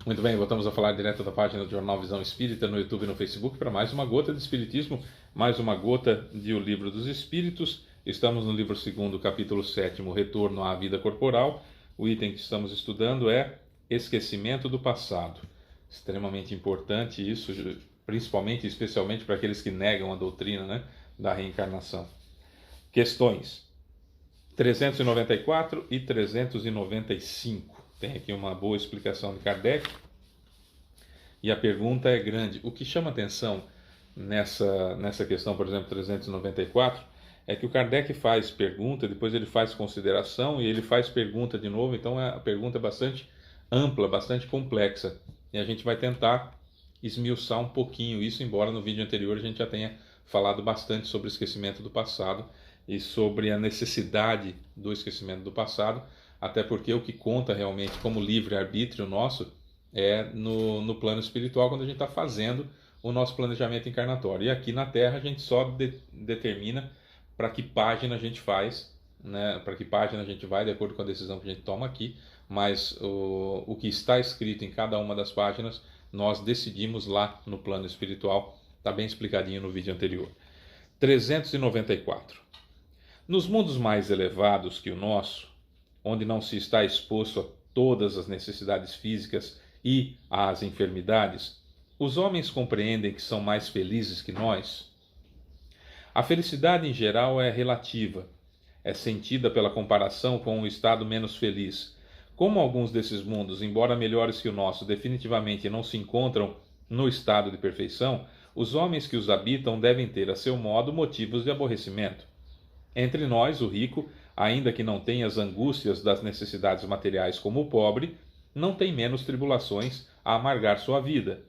Muito bem, voltamos a falar direto da página do Jornal Visão Espírita no YouTube e no Facebook para mais uma gota de Espiritismo, mais uma gota de O Livro dos Espíritos. Estamos no livro 2º, capítulo 7º, Retorno à Vida Corporal. O item que estamos estudando é Esquecimento do Passado. Extremamente importante isso, principalmente, especialmente para aqueles que negam a doutrina, né, da reencarnação. Questões 394 e 395. Tem aqui uma boa explicação de Kardec. E a pergunta é grande. O que chama atenção nessa questão, por exemplo, 394, é que o Kardec faz pergunta, depois ele faz consideração e ele faz pergunta de novo. Então a pergunta é bastante ampla, bastante complexa. E a gente vai tentar esmiuçar um pouquinho isso, embora no vídeo anterior a gente já tenha falado bastante sobre o esquecimento do passado e sobre a necessidade do esquecimento do passado, até porque o que conta realmente como livre-arbítrio nosso é no plano espiritual, quando a gente está fazendo o nosso planejamento encarnatório. E aqui na Terra a gente só determina para que página a gente faz, né? Para que página a gente vai, de acordo com a decisão que a gente toma aqui, mas o que está escrito em cada uma das páginas, nós decidimos lá no plano espiritual, está bem explicadinho no vídeo anterior. 394. Nos mundos mais elevados que o nosso, onde não se está exposto a todas as necessidades físicas e às enfermidades, os homens compreendem que são mais felizes que nós? A felicidade em geral é relativa, é sentida pela comparação com um estado menos feliz. Como alguns desses mundos, embora melhores que o nosso, definitivamente não se encontram no estado de perfeição, os homens que os habitam devem ter, a seu modo, motivos de aborrecimento. Entre nós, o rico, ainda que não tenha as angústias das necessidades materiais como o pobre, não tem menos tribulações a amargar sua vida.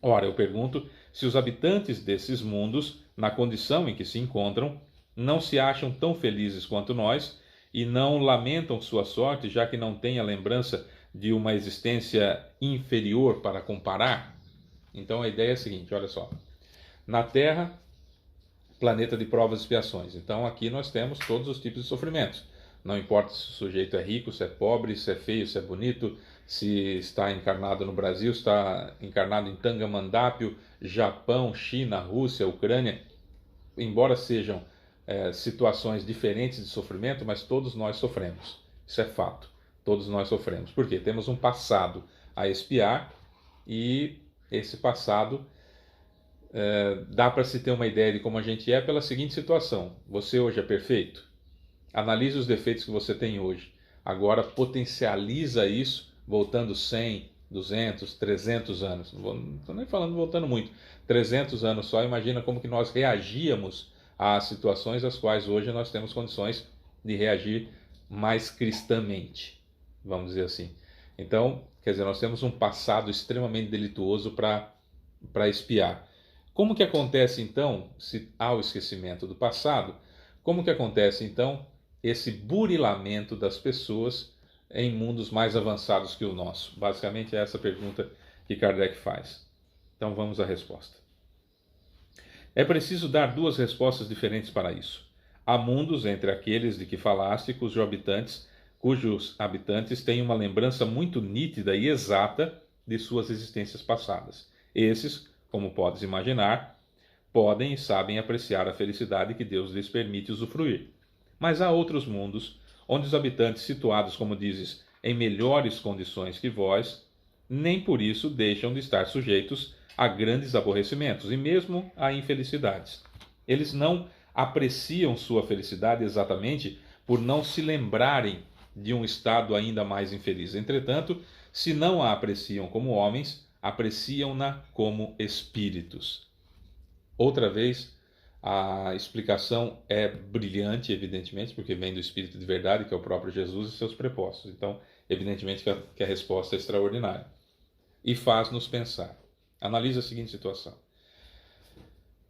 Ora, eu pergunto se os habitantes desses mundos, na condição em que se encontram, não se acham tão felizes quanto nós e não lamentam sua sorte, já que não têm a lembrança de uma existência inferior para comparar? Então a ideia é a seguinte, olha só. Na Terra, planeta de provas e expiações. Então aqui nós temos todos os tipos de sofrimentos. Não importa se o sujeito é rico, se é pobre, se é feio, se é bonito, se está encarnado no Brasil, está encarnado em Tangamandápio, Japão, China, Rússia, Ucrânia. Embora sejam situações diferentes de sofrimento, mas todos nós sofremos. Isso é fato. Todos nós sofremos. Por quê? Temos um passado a expiar e esse passado dá para se ter uma ideia de como a gente é pela seguinte situação. Você hoje é perfeito? Analise os defeitos que você tem hoje. Agora potencializa isso voltando 100, 200, 300 anos. Não estou nem falando voltando muito. 300 anos só. Imagina como que nós reagíamos às situações às quais hoje nós temos condições de reagir mais cristamente, vamos dizer assim. Então, quer dizer, nós temos um passado extremamente delituoso para expiar. Como que acontece então, se há o esquecimento do passado, como que acontece então esse burilamento das pessoas em mundos mais avançados que o nosso? Basicamente é essa pergunta que Kardec faz. Então vamos à resposta. É preciso dar duas respostas diferentes para isso. Há mundos entre aqueles de que falaste, cujos habitantes têm uma lembrança muito nítida e exata de suas existências passadas. Esses, como podes imaginar, podem e sabem apreciar a felicidade que Deus lhes permite usufruir. Mas há outros mundos, onde os habitantes situados, como dizes, em melhores condições que vós, nem por isso deixam de estar sujeitos a grandes aborrecimentos e mesmo a infelicidades. Eles não apreciam sua felicidade exatamente por não se lembrarem de um estado ainda mais infeliz. Entretanto, se não a apreciam como homens, apreciam-na como espíritos. Outra vez, a explicação é brilhante, evidentemente, porque vem do Espírito de verdade, que é o próprio Jesus e seus prepostos. Então, evidentemente que a resposta é extraordinária. E faz-nos pensar. Analise a seguinte situação.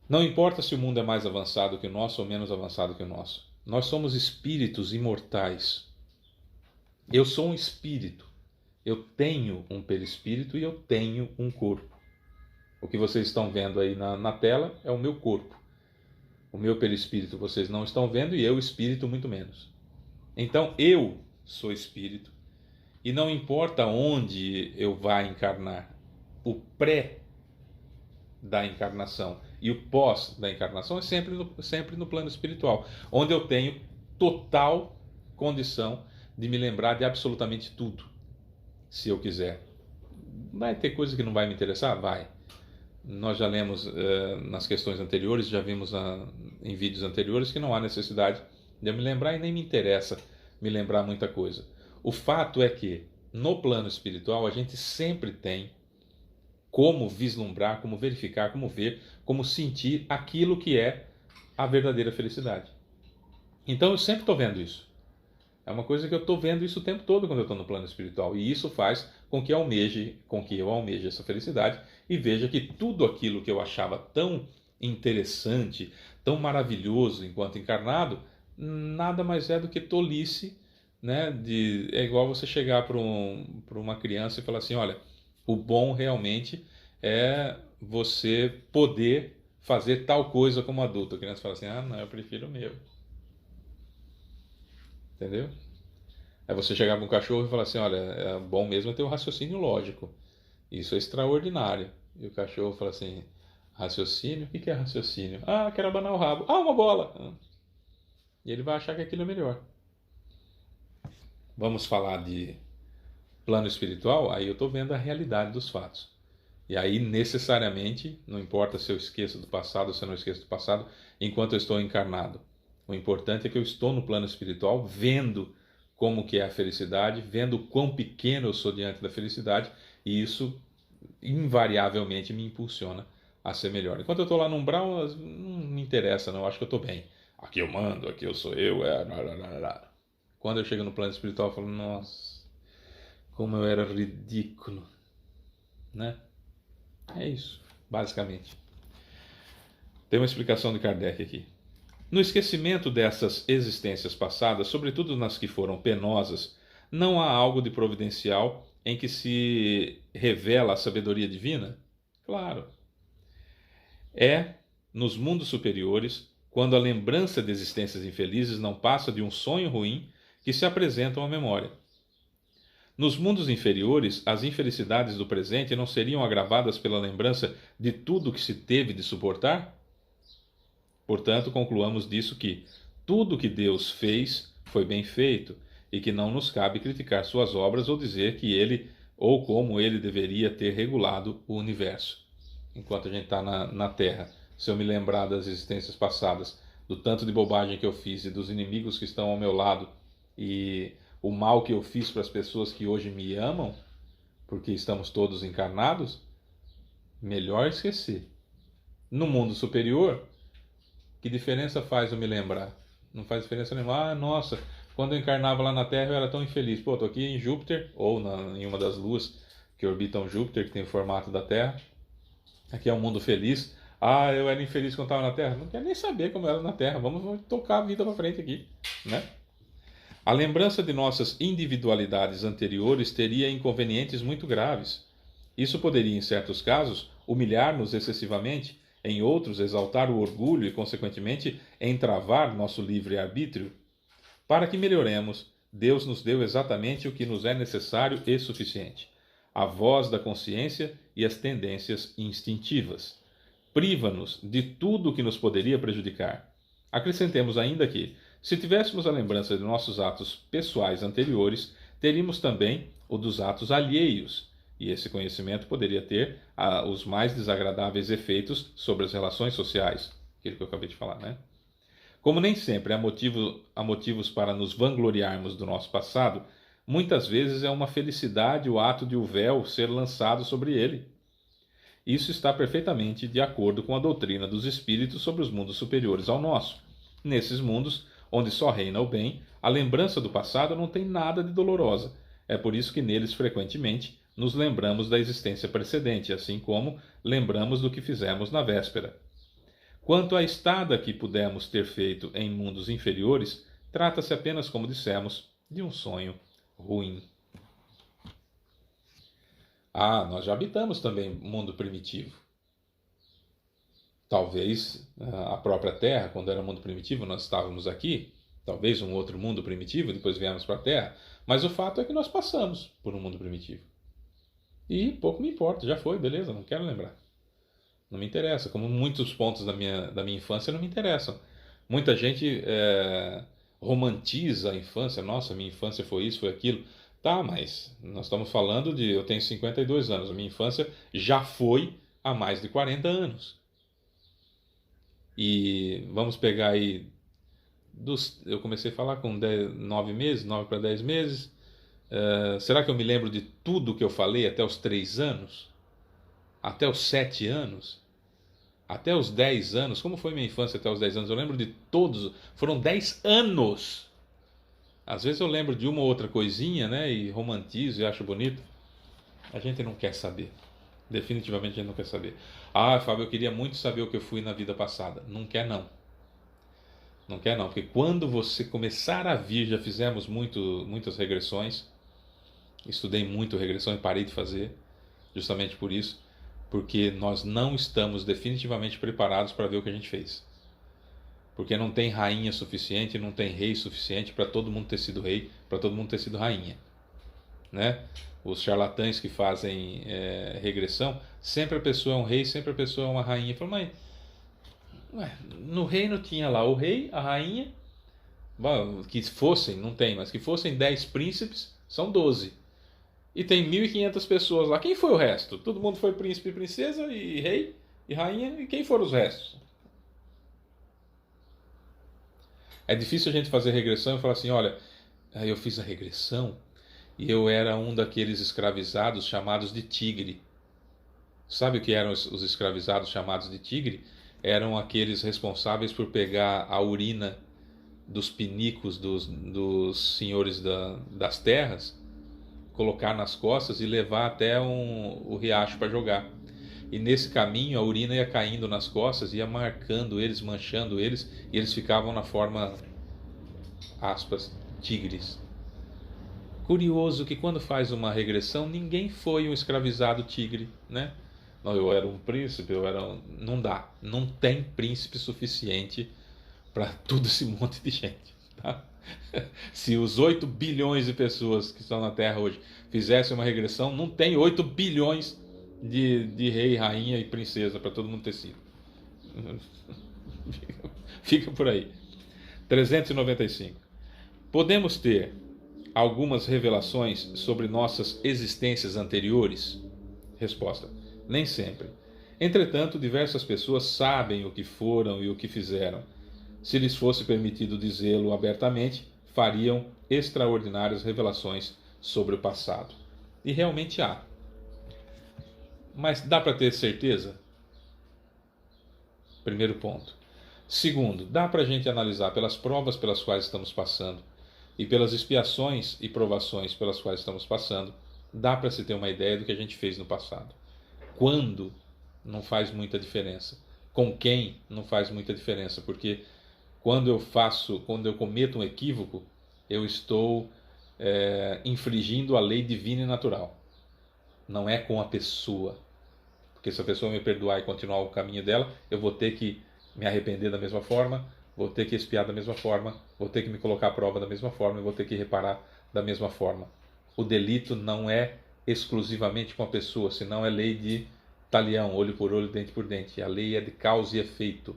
Não importa se o mundo é mais avançado que o nosso ou menos avançado que o nosso. Nós somos espíritos imortais. Eu sou um espírito. Eu tenho um perispírito e eu tenho um corpo. O que vocês estão vendo aí na tela é o meu corpo. O meu perispírito vocês não estão vendo e eu, espírito, muito menos. Então, eu sou espírito E não importa onde eu vá encarnar, o pré da encarnação e o pós da encarnação é sempre no plano espiritual, onde eu tenho total condição de me lembrar de absolutamente tudo, se eu quiser. Vai ter coisa que não vai me interessar? Vai. Nós já lemos nas questões anteriores, já vimos em vídeos anteriores que não há necessidade de eu me lembrar e nem me interessa me lembrar muita coisa. O fato é que no plano espiritual a gente sempre tem como vislumbrar, como verificar, como ver, como sentir aquilo que é a verdadeira felicidade. Então eu sempre estou vendo isso. É uma coisa que eu estou vendo isso o tempo todo quando eu estou no plano espiritual. E isso faz com que eu almeje essa felicidade e veja que tudo aquilo que eu achava tão interessante, tão maravilhoso enquanto encarnado, nada mais é do que tolice, né? É igual você chegar para uma criança e falar assim, olha, o bom realmente é você poder fazer tal coisa como adulto. A criança fala assim, ah, não, eu prefiro o meu. Entendeu? É você chegar para um cachorro e falar assim, olha, é bom mesmo é ter um raciocínio lógico. Isso é extraordinário. E o cachorro fala assim, raciocínio? O que é raciocínio? Ah, quero abanar o rabo. Ah, uma bola. E ele vai achar que aquilo é melhor. Vamos falar de plano espiritual? Aí eu estou vendo a realidade dos fatos. E aí, necessariamente, não importa se eu esqueço do passado ou se eu não esqueço do passado, enquanto eu estou encarnado. O importante é que eu estou no plano espiritual, vendo como que é a felicidade, vendo o quão pequeno eu sou diante da felicidade, e isso invariavelmente me impulsiona a ser melhor. Enquanto eu estou lá no umbral, não me interessa, não, eu acho que eu estou bem. Aqui eu mando, aqui eu sou eu. Quando eu chego no plano espiritual, eu falo, nossa, como eu era ridículo, né? É isso, basicamente. Tem uma explicação de Kardec aqui. No esquecimento dessas existências passadas, sobretudo nas que foram penosas, não há algo de providencial em que se revela a sabedoria divina? Claro. É nos mundos superiores, quando a lembrança de existências infelizes não passa de um sonho ruim, que se apresentam à memória. Nos mundos inferiores, as infelicidades do presente não seriam agravadas pela lembrança de tudo que se teve de suportar? Portanto, concluamos disso que tudo que Deus fez foi bem feito e que não nos cabe criticar suas obras ou dizer que ele ou como ele deveria ter regulado o universo. Enquanto a gente está na Terra, se eu me lembrar das existências passadas, do tanto de bobagem que eu fiz e dos inimigos que estão ao meu lado e o mal que eu fiz para as pessoas que hoje me amam, porque estamos todos encarnados, melhor esquecer. No mundo superior, que diferença faz eu me lembrar? Não faz diferença nenhuma. Ah, nossa, quando eu encarnava lá na Terra eu era tão infeliz. Pô, tô aqui em Júpiter, ou em uma das luas que orbitam Júpiter, que tem o formato da Terra. Aqui é um mundo feliz. Ah, eu era infeliz quando estava na Terra. Não quero nem saber como era na Terra. Vamos tocar a vida para frente aqui, né? A lembrança de nossas individualidades anteriores teria inconvenientes muito graves. Isso poderia, em certos casos, humilhar-nos excessivamente, em outros, exaltar o orgulho e, consequentemente, entravar nosso livre-arbítrio. Para que melhoremos, Deus nos deu exatamente o que nos é necessário e suficiente: a voz da consciência e as tendências instintivas. Priva-nos de tudo o que nos poderia prejudicar. Acrescentemos ainda que, se tivéssemos a lembrança de nossos atos pessoais anteriores, teríamos também o dos atos alheios, e esse conhecimento poderia ter os mais desagradáveis efeitos sobre as relações sociais, aquilo que eu acabei de falar, né? Como nem sempre há motivos para nos vangloriarmos do nosso passado, muitas vezes é uma felicidade o ato de o véu ser lançado sobre ele. Isso está perfeitamente de acordo com a doutrina dos espíritos sobre os mundos superiores ao nosso. Nesses mundos, onde só reina o bem, a lembrança do passado não tem nada de dolorosa. É por isso que neles frequentemente nos lembramos da existência precedente, assim como lembramos do que fizemos na véspera. Quanto à estada que pudemos ter feito em mundos inferiores, trata-se apenas, como dissemos, de um sonho ruim. Ah, nós já habitamos também mundo primitivo. Talvez a própria Terra, quando era mundo primitivo, nós estávamos aqui, talvez um outro mundo primitivo, depois viemos para a Terra, mas o fato é que nós passamos por um mundo primitivo. E pouco me importa, já foi, beleza, não quero lembrar. Não me interessa, como muitos pontos da minha infância não me interessam. Muita gente romantiza a infância, nossa, minha infância foi isso, foi aquilo. Tá, mas nós estamos falando de, eu tenho 52 anos, a minha infância já foi há mais de 40 anos. E vamos pegar aí, eu comecei a falar com 9 meses, 9 para 10 meses. Será que eu me lembro de tudo que eu falei até os 3 anos? Até os 7 anos? Até os 10 anos? Como foi minha infância até os 10 anos? Eu lembro de todos, foram 10 anos. Às vezes eu lembro de uma ou outra coisinha, né? E romantizo e acho bonito. A gente não quer saber. Definitivamente a gente não quer saber. Ah, Fábio, eu queria muito saber o que eu fui na vida passada. Não quer não. Não quer não, porque quando você começar a vir, já fizemos muitas regressões. Estudei muito regressão e parei de fazer, justamente por isso, porque nós não estamos definitivamente preparados para ver o que a gente fez. Porque não tem rainha suficiente, não tem rei suficiente para todo mundo ter sido rei, para todo mundo ter sido rainha, né? Os charlatães que fazem regressão, sempre a pessoa é um rei, sempre a pessoa é uma rainha. Fala, mas no reino tinha lá o rei, a rainha, que fossem, não tem, mas que fossem 10 príncipes, são 12. E tem 1.500 pessoas lá. Quem foi o resto? Todo mundo foi príncipe, princesa e rei e rainha. E quem foram os restos? É difícil a gente fazer regressão e falar assim, olha, eu fiz a regressão e eu era um daqueles escravizados chamados de tigre. Sabe o que eram os escravizados chamados de tigre? Eram aqueles responsáveis por pegar a urina dos pinicos dos senhores das terras, colocar nas costas e levar até o riacho para jogar. E nesse caminho a urina ia caindo nas costas, ia marcando eles, manchando eles, e eles ficavam na forma, aspas, tigres. Curioso que quando faz uma regressão, ninguém foi um escravizado tigre, né? Não, eu era um príncipe, não dá, não tem príncipe suficiente para todo esse monte de gente, tá? Se os 8 bilhões de pessoas que estão na Terra hoje fizessem uma regressão, não tem 8 bilhões de rei, rainha e princesa para todo mundo ter sido. Fica por aí. 395. Podemos ter algumas revelações sobre nossas existências anteriores? Resposta: nem sempre. Entretanto, diversas pessoas sabem o que foram e o que fizeram. Se lhes fosse permitido dizê-lo abertamente, fariam extraordinárias revelações sobre o passado. E realmente há. Mas dá para ter certeza? Primeiro ponto. Segundo, dá para a gente analisar pelas provas pelas quais estamos passando e pelas expiações e provações pelas quais estamos passando, dá para se ter uma ideia do que a gente fez no passado. Quando? Não faz muita diferença. Com quem? Não faz muita diferença, porque quando eu cometo um equívoco, eu estou infringindo a lei divina e natural. Não é com a pessoa. Porque se a pessoa me perdoar e continuar o caminho dela, eu vou ter que me arrepender da mesma forma, vou ter que expiar da mesma forma, vou ter que me colocar à prova da mesma forma e vou ter que reparar da mesma forma. O delito não é exclusivamente com a pessoa, senão é lei de talião, olho por olho, dente por dente. A lei é de causa e efeito.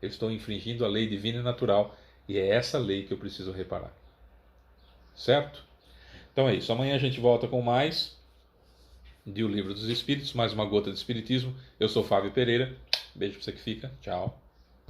Eu estou infringindo a lei divina e natural e é essa lei que eu preciso reparar. Certo? Então é isso. Amanhã a gente volta com mais de O Livro dos Espíritos, mais uma gota de Espiritismo. Eu sou Fábio Pereira. Beijo pra você que fica. Tchau.